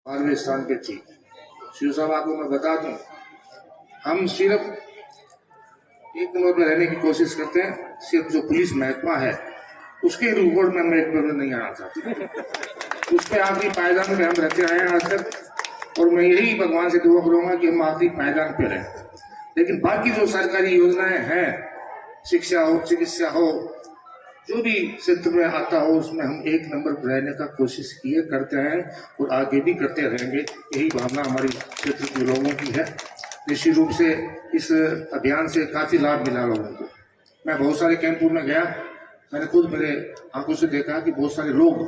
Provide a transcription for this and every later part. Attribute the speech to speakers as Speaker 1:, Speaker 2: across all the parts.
Speaker 1: 12वें स्थान पे थी। शिव साहब आपको मैं बता दूं, हम सिर्फ एक नंबर में रहने की कोशिश करते हैं। सिर्फ जो पुलिस महकमा है उसके रिकॉर्ड में हम एक नंबर में नहीं आना चाहते। उस पर आखिरी पायदान पे हम रहते आए हैं आज तक, और मैं यही भगवान से दुआ करूंगा कि हम आखिरी पायदान पे रहें। लेकिन बाकी जो सरकारी योजनाएं हैं, शिक्षा हो, चिकित्सा हो, जो भी क्षेत्र में आता हो, उसमें हम एक नंबर पर रहने का कोशिश किए करते हैं और आगे भी करते रहेंगे। यही भावना हमारी क्षेत्र के लोगों की है। निश्चित रूप से इस अभियान से काफी लाभ मिला लोगों को। मैं बहुत सारे कैंपों में गया, मैंने खुद मेरे आंखों से देखा कि बहुत सारे लोग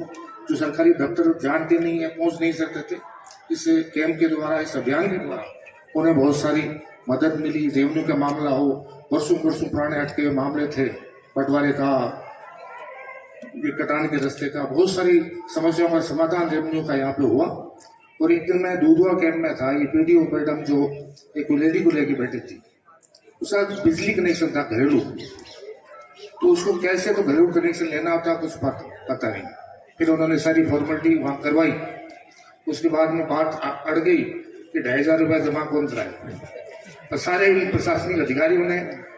Speaker 1: जो सरकारी दफ्तर जानते नहीं है, पहुंच नहीं सकते थे, इस कैंप के द्वारा, इस अभियान के द्वारा उन्हें बहुत सारी मदद मिली। रेवन्यू का मामला हो, वर्षों वर्षों पुराने अटके हुए मामले थे, बंटवारे का, ये कटान के रास्ते का, बहुत सारी समस्याओं का समाधान रेवन्यू का यहाँ पे हुआ। और एक दिन मैं दूधवा कैंप में था, ये पीडीओ मैडम जो एक लेडी को लेके बैठी थी, उसका बिजली कनेक्शन था घरेलू, तो उसको कैसे तो घरेलू कनेक्शन लेना होता कुछ पता नहीं। फिर उन्होंने सारी फॉर्मेलिटी वहां करवाई। उसके बाद में बात अड़ गई कि 2,500 रुपया जमा कौन कराए, और सारे प्रशासनिक अधिकारियों ने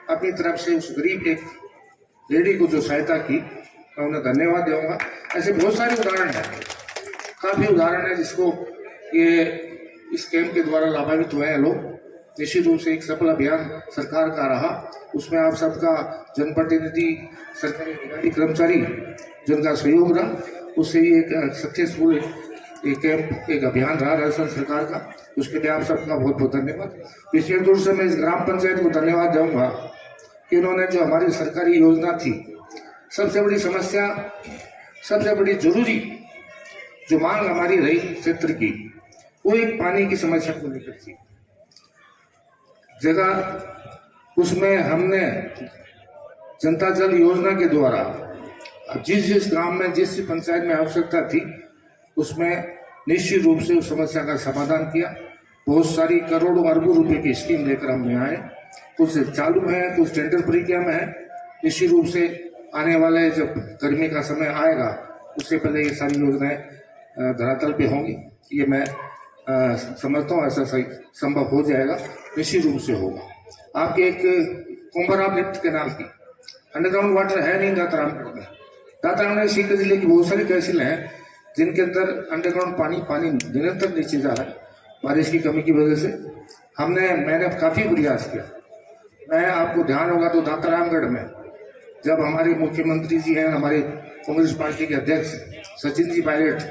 Speaker 1: अपनी तरफ से उस गरीब एक लेडी को जो सहायता की, मैं उन्हें धन्यवाद दूंगा। ऐसे बहुत सारे उदाहरण हैं, काफी उदाहरण है जिसको ये इस कैंप के द्वारा लाभान्वित हुए हैं लोग। निश्चित रूप से एक सफल अभियान सरकार का रहा, उसमें आप सबका, जनप्रतिनिधि, सरकारी अधिकारी, कर्मचारी जिनका सहयोग रहा, उससे ही एक सक्सेसफुल एक कैंप, एक अभियान रहा राजस्थान सरकार का। उसके लिए आप सबका बहुत बहुत धन्यवाद। विशेष रूप से मैं इस ग्राम पंचायत को धन्यवाद दूंगा कि उन्होंने जो हमारी सरकारी योजना थी, सबसे बड़ी समस्या, सबसे बड़ी जरूरी जो मांग हमारी रही क्षेत्र की, वो एक पानी की समस्या को लेकर थी। जगह उसमें हमने जनता जल योजना के द्वारा जिस जिस ग्राम में, जिस पंचायत में आवश्यकता थी, उसमें निश्चित रूप से उस समस्या का समाधान किया। बहुत सारी करोड़ों अरबों रुपए की स्कीम लेकर हम यहाँ आए, कुछ चालू है, कुछ टेंडर प्रक्रिया में है। निश्चित रूप से आने वाले जब गर्मी का समय आएगा, उससे पहले ये सारी योजनाएं धरातल पे होंगी। ये मैं समझता हूँ ऐसा सही संभव हो जाएगा, निश्चित रूप से होगा। आपके एक कुंभराम लिफ्ट कैनाल की अंडरग्राउंड वाटर है नहीं दातारामगढ़ में। दातारामगढ़ सीकर जिले की बहुत सारी तहसीलें हैं जिनके अंदर अंडरग्राउंड पानी निरंतर नीचे जा रहा है बारिश की कमी की वजह से। मैंने काफी प्रयास किया। मैं, आपको ध्यान होगा तो दातारामगढ़ में जब हमारे मुख्यमंत्री जी हैं, हमारे कांग्रेस पार्टी के अध्यक्ष सचिन जी पायलट,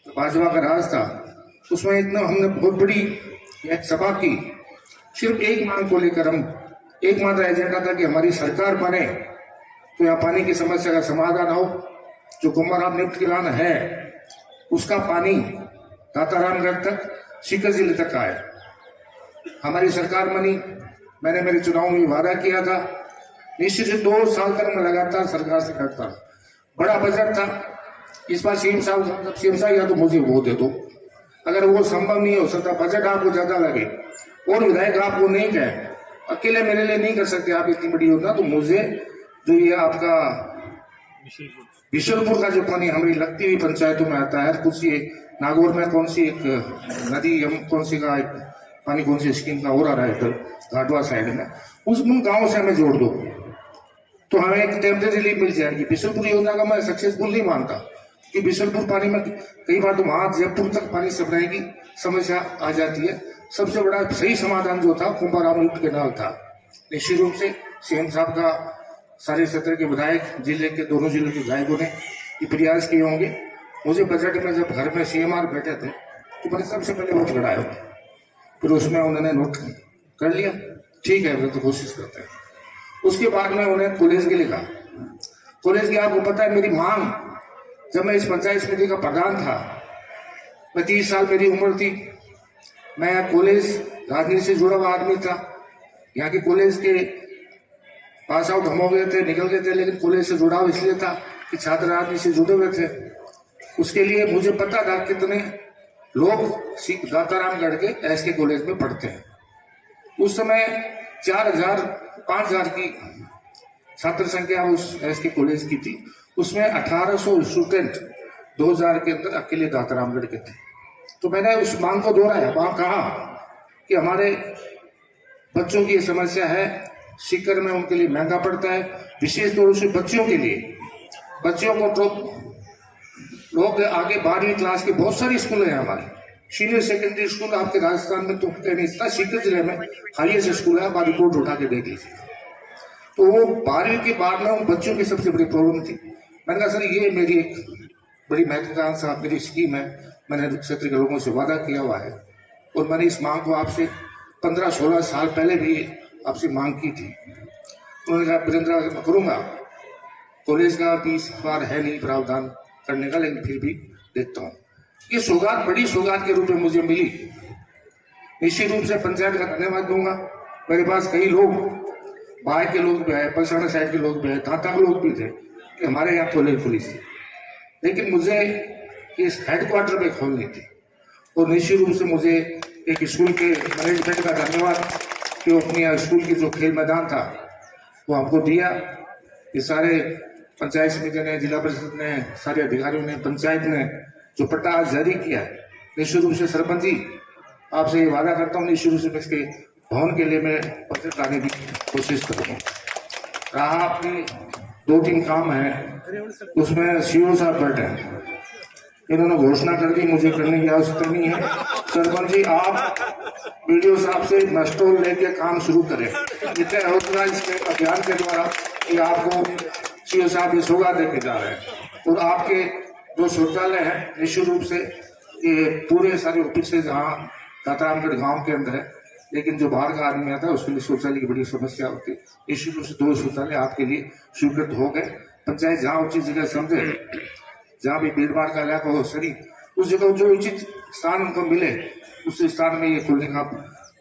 Speaker 1: भाजपा का राज था, उसमें इतना हमने बहुत बड़ी एक सभा की। सिर्फ एक मांग को लेकर हम, एकमात्र एजेंडा था कि हमारी सरकार बने तो यहाँ पानी की समस्या का समाधान हो। जो कुंभाराम लिफ्ट किलान है, उसका पानी दातारामगढ़ तक, सीकर जिले तक आए। हमारी सरकार बनी, मैंने मेरे चुनाव में वादा किया था। निश्चित से 2 साल तक मैं लगातार सरकार से लड़ता, बड़ा बजट था। इस बार सीएम साहब या तो मुझे वो दे दो, अगर वो संभव नहीं हो सकता, बजट आपको ज्यादा लगे और विधायक आपको नहीं कहे, अकेले मेरे लिए नहीं कर सकते आप इतनी बड़ी योजना, तो मुझे जो ये आपका बिशलपुर का जो पानी हमारी लगती हुई पंचायतों में आता है, कुछ ये नागौर में कौन सी एक नदी, कौन सी का पानी, कौन सी स्कीम का हो रहा है इधर घाटवा साइड में, उस गाँव से हमें जोड़ दो तो हमें एक टेम्परेरी रिलीफ मिल जाएगी। बिशलपुर योजना का मैं सक्सेसफुल नहीं मानता कि बिशलपुर पानी में कई बार तो वहां जयपुर तक पानी सप्लाई की समस्या आ जाती है। सबसे बड़ा सही समाधान जो था कुंभाराम लिफ्ट कैनाल था। निश्चित रूप से सीएम साहब का, सारे क्षेत्र के विधायक, जिले के दोनों जिलों के विधायकों ने ये प्रयास किए होंगे। मुझे बजट में जब घर में सीएमआर बैठे थे तो मैंने सबसे पहले वोट लगाया, फिर उसमें उन्होंने नोट कर लिया, ठीक है, तो कोशिश करते हैं। उसके बाद में उन्हें कॉलेज के लिए कहा। कॉलेज की आपको पता है मेरी मांग, जब मैं इस पंचायत समिति का प्रधान था, मैं 30 साल मेरी उम्र थी, मैं कॉलेज राजनीति से जुड़ा हुआ आदमी था। यहाँ के कॉलेज के पास आउट हम हो गए थे, निकल गए थे, लेकिन कॉलेज से जुड़ाव इसलिए था कि छात्र राजनीति से जुड़े हुए थे। उसके लिए मुझे पता था कितने लोग दातारामगढ़ के एसके कॉलेज में पढ़ते हैं। उस समय 4,000 5,000 की छात्र संख्या उस एसके कॉलेज की थी। उसमें 1800 स्टूडेंट 2000 के अंदर अकेले दातारामगढ़ के थे। तो मैंने उस मांग को दोहराया, वहां कहा कि हमारे बच्चों की ये समस्या है, सीकर में उनके लिए महंगा पड़ता है, विशेष तौर से बच्चों के लिए। बच्चों को तो लोग आगे 12वीं क्लास के बहुत सारे स्कूल हैं हमारे, सीनियर सेकेंडरी स्कूल आपके राजस्थान में तो नहीं, इतना सीकर जिले में हाईएस्ट स्कूल है, आप रिपोर्ट उठा के देख लीजिए। तो वो 12वीं के बाद में उन बच्चों की सबसे बड़ी प्रॉब्लम थी। मैंने कहा सर ये मेरी एक बड़ी महत्वाकांक्षा मेरी स्कीम है, मैंने क्षेत्र के लोगों से वादा किया हुआ है और मैंने इस मांग को आपसे 15-16 साल पहले भी आपसे मांग की थी। उन्होंने कहा वीरेंद्र मैं करूँगा, कॉलेज का भी इस बार है नहीं प्रावधान करने का, लेकिन फिर भी देखता हूँ। ये सौगात बड़ी सौगात के रूप में मुझे मिली, निश्चित रूप से पंचायत का धन्यवाद दूंगा। मेरे पास कई लोग बाहर के लोग भी आए, पलसाना साइड के लोग भी आए, ताता के लोग भी थे कि हमारे यहाँ कॉलेज खुली थी, लेकिन मुझे इस हेडक्वार्टर में खोलनी थी। और निश्चित रूप से मुझे एक स्कूल के मैनेजमेंट का धन्यवाद कि वो अपनी स्कूल की जो खेल मैदान था वो हमको दिया। ये सारे पंचायत समिति ने, जिला परिषद ने, सारे अधिकारियों ने, पंचायत ने जो पट्टा आज जारी किया है, निश्चित रूप से सरपंच जी आपसे ये वादा करता हूँ, निश्चित रूप से इसके भवन के लिए मैं पत्र लाने की कोशिश करूँगा। रहा अपनी 2-3 काम है, उसमें सीओ साहब बैठे हैं, इन्होंने घोषणा कर दी, मुझे करने की आवश्यकता नहीं है। सरपंच जी आप वीडियो साहब से मस्टोल लेके काम शुरू करें, जितने होगा इसके अभियान के द्वारा ये आपको सीओ साहब ये सौगात देके जा रहे हैं। और आपके जो शौचालय है निश्चित रूप से ये पूरे सारे ऑफिस से जहाँ दातारामगढ़ गांव के अंदर है, लेकिन जो बाहर का आदमी आता है उसके लिए शौचालय की बड़ी समस्या होती है। निश्चित रूप से 2 शौचालय आपके लिए स्वीकृत हो गए। पंचायत जहाँ उचित जगह समझे, जहाँ भी भीड़ भाड़ का इलाका हो सही, उस जगह जो उचित स्थान उनको मिले उस स्थान में ये खोलने का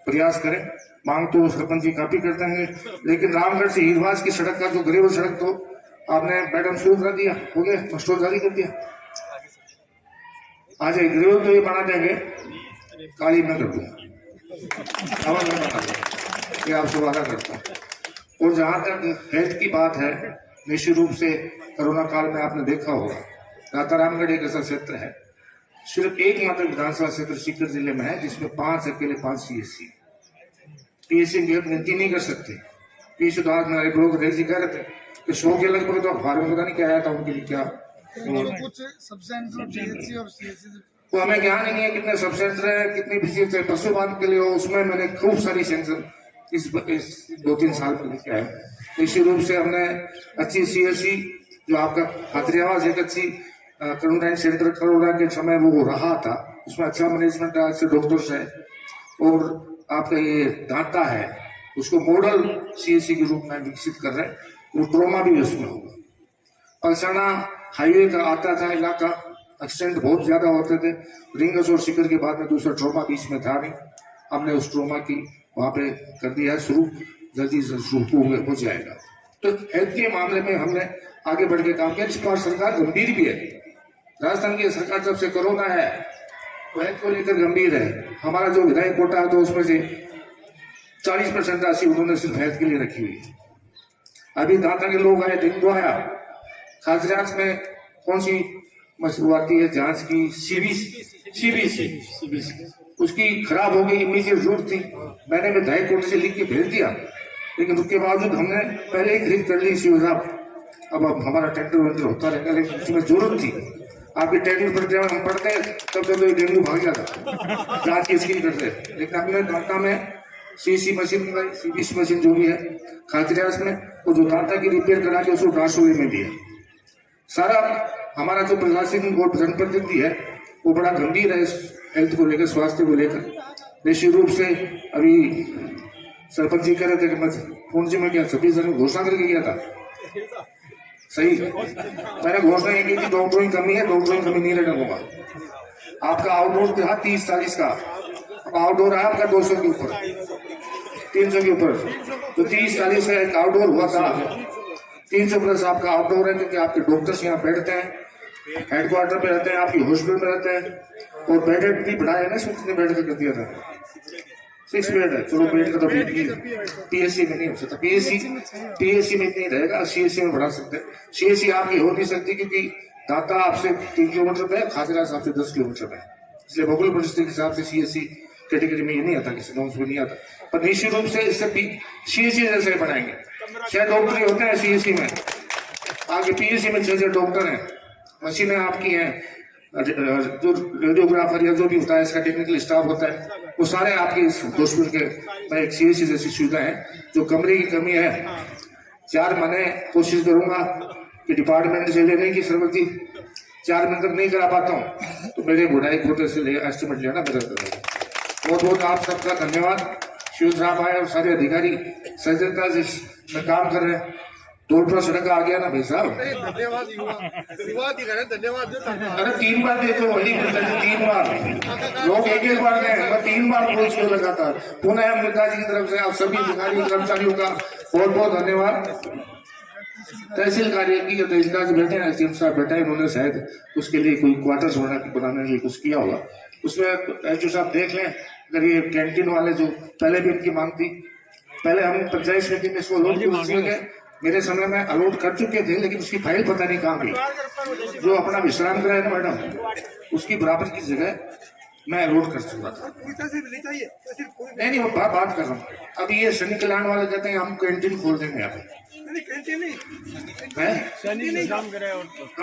Speaker 1: प्रयास करें। मांग तो सरपंच जी काफी कर देंगे, लेकिन रामगढ़ से हीरवास की सड़क का जो ग्रेवल सड़क तो आपने मैडम शुरू कर दिया, हो गया, मस्टोर जारी कर दिया। आज ग्रेवल तो ये बना देंगे, काली मैं कर दूंगा, ये आपसे वादा करता हूँ। और जहां तक हेल्थ की बात है, निश्चित रूप से कोरोना काल में आपने देखा होगा दातारामगढ़ एक ऐसा क्षेत्र है, सिर्फ एकमात्र विधानसभा क्षेत्र सीकर जिले में है जिसमें 5 CSC PSC की गिनती नहीं कर सकते। PSC तो आज मेरे लोग रेजी कह रहे थे कि 100 के लगभग तो अखबार में पता नहीं क्या आया था उनके लिए, क्या
Speaker 2: कुछ सब सेंटर PSC और CSC
Speaker 1: वो हमें ज्ञान ही नहीं है कितने सब सेंटर है, कितनी विशेष है पशुपालन के लिए हो। उसमें मैंने खूब सारी सेंटर इस 2-3 साल में लिखा है। निश्चित रूप से हमने अच्छी CSC जो आपका खातरियावास एक अच्छी क्वारंटाइन सेंटर कोरोना के समय वो रहा था, उसमें अच्छा मैनेजमेंट है, अच्छे डॉक्टर्स है। और आपका ये दांता है उसको मॉडल CSC के रूप में विकसित कर रहे हैं, वो ट्रोमा भी उसमें होगा। पलसाना हाईवे का आता था इलाका, एक्सीडेंट बहुत ज्यादा होते थे, रिंगस और सीकर के बाद में दूसरा ट्रोमा बीच में था नहीं, हमने उस ट्रोमा की वहां पे कर दिया है शुरू, जल्दी से शुरू हो जाएगा। तो हेल्थ के मामले में हमने आगे बढ़ के काम किया। इस बार सरकार गंभीर भी है, राजस्थान की सरकार जब से कोरोना है तो हेल्थ को लेकर गंभीर है। हमारा जो विधायक कोटा है तो उसमें से 40% राशि उन्होंने सिर्फ हेल्थ के लिए रखी हुई है। अभी दांता के लोग आए, डेंगू आया, खासराज में कौन सी शुरुआती है जांच की, CBC उसकी खराब हो गई, इमीडिएट जरूरत थी, मैंने विधायक कोटे से लिख के भेज दिया, लेकिन उसके बावजूद हमने पहले ही खरीद कर ली सीओ साहब। अब हमारा टेंडर वेंडर होता रहेगा, लेकिन उसमें जरूरत थी। आपके टेंडर पर जब हम पढ़ते तब तो डेंगू भाग जाता, जांच की स्कीम करते, लेकिन हमने दांता में CC मशीन मंगाई, CBC मशीन जो भी है खातरियास में, वो जो दांता की रिपेयर करा के उसको ट्रांसफर में दिया। सारा हमारा जो प्रशासन और जनप्रतिनिधि है वो बड़ा गंभीर है हेल्थ को लेकर, स्वास्थ्य को लेकर। निश्चित रूप से अभी सरपंच जी कह रहे थे कि मैं फोन से मैं क्या 26 जनवरी घोषणा करके गया था, सही मैंने घोषणा ये की थी डॉक्टरों की कमी है, डॉक्टरों की कमी नहीं रहने दूंगा। आपका आउटडोर था 30-40 का, अब आउटडोर है आपका 200 के ऊपर, 300 के ऊपर, तो 30-40 का एक आउटडोर हुआ था, 300 प्लस आपका आउटडोर है, क्योंकि आपके डॉक्टर्स यहाँ बैठते हैं, हेडक्वार्टर पे रहते हैं, आपकी हॉस्पिटल में रहते हैं। और बेड भी बढ़ाया ना, इसमें कितने बेड का कर दिया था, 6 बेड है, चलो बेड का तो PSC में नहीं हो सकता, PSC में नहीं रहेगा, CSC में बढ़ा सकते हैं। CSC आपकी हो नहीं सकती क्योंकि दाता आपसे 3 किलोमीटर पे है, खातरास आपसे 10 किलोमीटर पे है, इसलिए भौगोलिक परिस्थिति के हिसाब से CSC कैटेगरी में ये नहीं आता, किसी नॉर्म्स में नहीं आता, पर निश्चित रूप से इससे CSC जैसे बनाएंगे। 6 डॉक्टर ही होते हैं CSC में, आगे PSC में 6 डॉक्टर हैं, मशीनें आपकी हैं, जो रेडियोग्राफर या जो भी होता है इसका टेक्निकल स्टाफ होता है, वो सारे आपके इस हॉस्पिटल के में एक CSC जैसी सुविधा है। जो कमरे की कमी है, 4 महीने कोशिश करूंगा कि डिपार्टमेंट से लेने की सरबती 4 महीने तक नहीं करा पाता हूँ तो मेरे बुढ़ाई कोटे से एस्टिमेट लेना मदद करेगा। बहुत बहुत आप सबका धन्यवाद। शिव साहब आए और सारे अधिकारी सजगता से में काम कर रहे हैं। टोल सड़क आ गया ना भाई साहब,
Speaker 2: धन्यवाद धन्यवाद।
Speaker 1: अरे 3 बार देखो वही बोलते हैं, 3 बार लोग एक बार गए, मैं 3 बार बोल चुके लगातार। पुनः हम नेताजी की तरफ से आप सभी अधिकारी कर्मचारियों का बहुत बहुत धन्यवाद। तहसील कार्य की तहसीलदार बैठे हैं, SDM साहब बैठे हैं, उन्होंने शायद उसके लिए कोई क्वार्टर्स बनाने के लिए कुछ किया होगा। उसमें SDO साहब देख लें, अगर ये कैंटीन वाले जो पहले भी इनकी मांग थी, पहले हम पंचायत समिति में इसको अलॉट मेरे समय में अलॉट कर चुके थे, लेकिन उसकी फाइल पता नहीं कहाँ गई। जो अपना विश्राम गृह है ना मैडम, उसकी बराबर की जगह मैं अलॉट कर चुका था। नहीं वो बात कर रहा हूँ। अब ये सनी कल्याण वाले कहते हैं हम कैंटीन खोल देंगे यहाँ पे।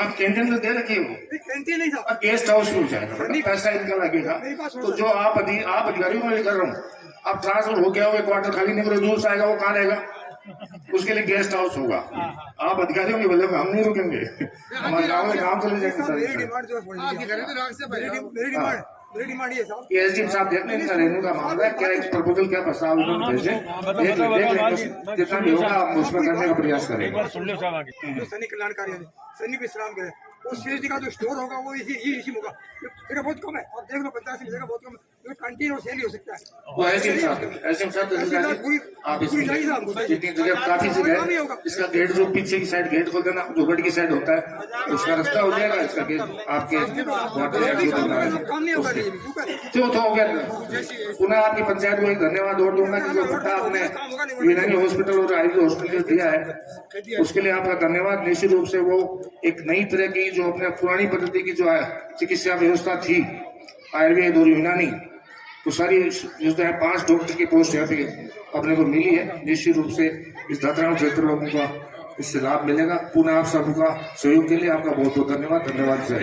Speaker 1: आप कैंटीन तो दे रखे हो, गेस्ट हाउस मिल जाएगा, पैसा इनका लगेगा। तो जो आप अधिकारियों को कर रहा हूँ, आप ट्रांसफर हो गया हो, क्वार्टर खाली नहीं करो, दूर से आएगा वो कहाँ रहेगा, उसके लिए गेस्ट हाउस होगा। आप अधिकारियों के बोले हम नहीं रुकेंगे, हमारे गाँव में काम चले जाएंगे। ये SDM साहब देखने इनका रेनू का मामला है, क्या एक प्रपोजल क्या प्रस्ताव उन्होंने भेजे, जितना भी होगा हम उसमें करने का प्रयास करेंगे।
Speaker 2: सैनिक कल्याण कार्यालय, सैनिक विश्राम गृह, वो CSD का जो स्टोर होगा वो इसी होगा, जगह बहुत कम है। आप देख लो 50 जगह बहुत कम है, कैंटीन और सेल ही हो सकता है।
Speaker 1: वो SDM साहब आप जितनी जगह काफी जगह है, इसका गेट जो पीछे की साइड गेट खोल देना, जो गढ़ की साइड होता है उसका रास्ता हो जाएगा, इसका गेट आपके तो हो गया। पुनः आपकी पंचायत को एक धन्यवाद और दूंगा कि जो पट्टा आपने यूनानी हॉस्पिटल और आयुर्वेद हॉस्पिटल दिया है, उसके लिए आपका धन्यवाद। निश्चित रूप से वो एक नई तरह की जो अपने पुरानी पद्धति की जो है चिकित्सा व्यवस्था थी आयुर्वेद और यूनानी, तो सारी जो है 5 डॉक्टर की पोस्ट यहाँ पे अपने को मिली है। निश्चित रूप से इस दादरा क्षेत्र लोगों का इससे लाभ मिलेगा। पुनः आप सबका सहयोग के लिए आपका बहुत बहुत धन्यवाद। धन्यवाद सर।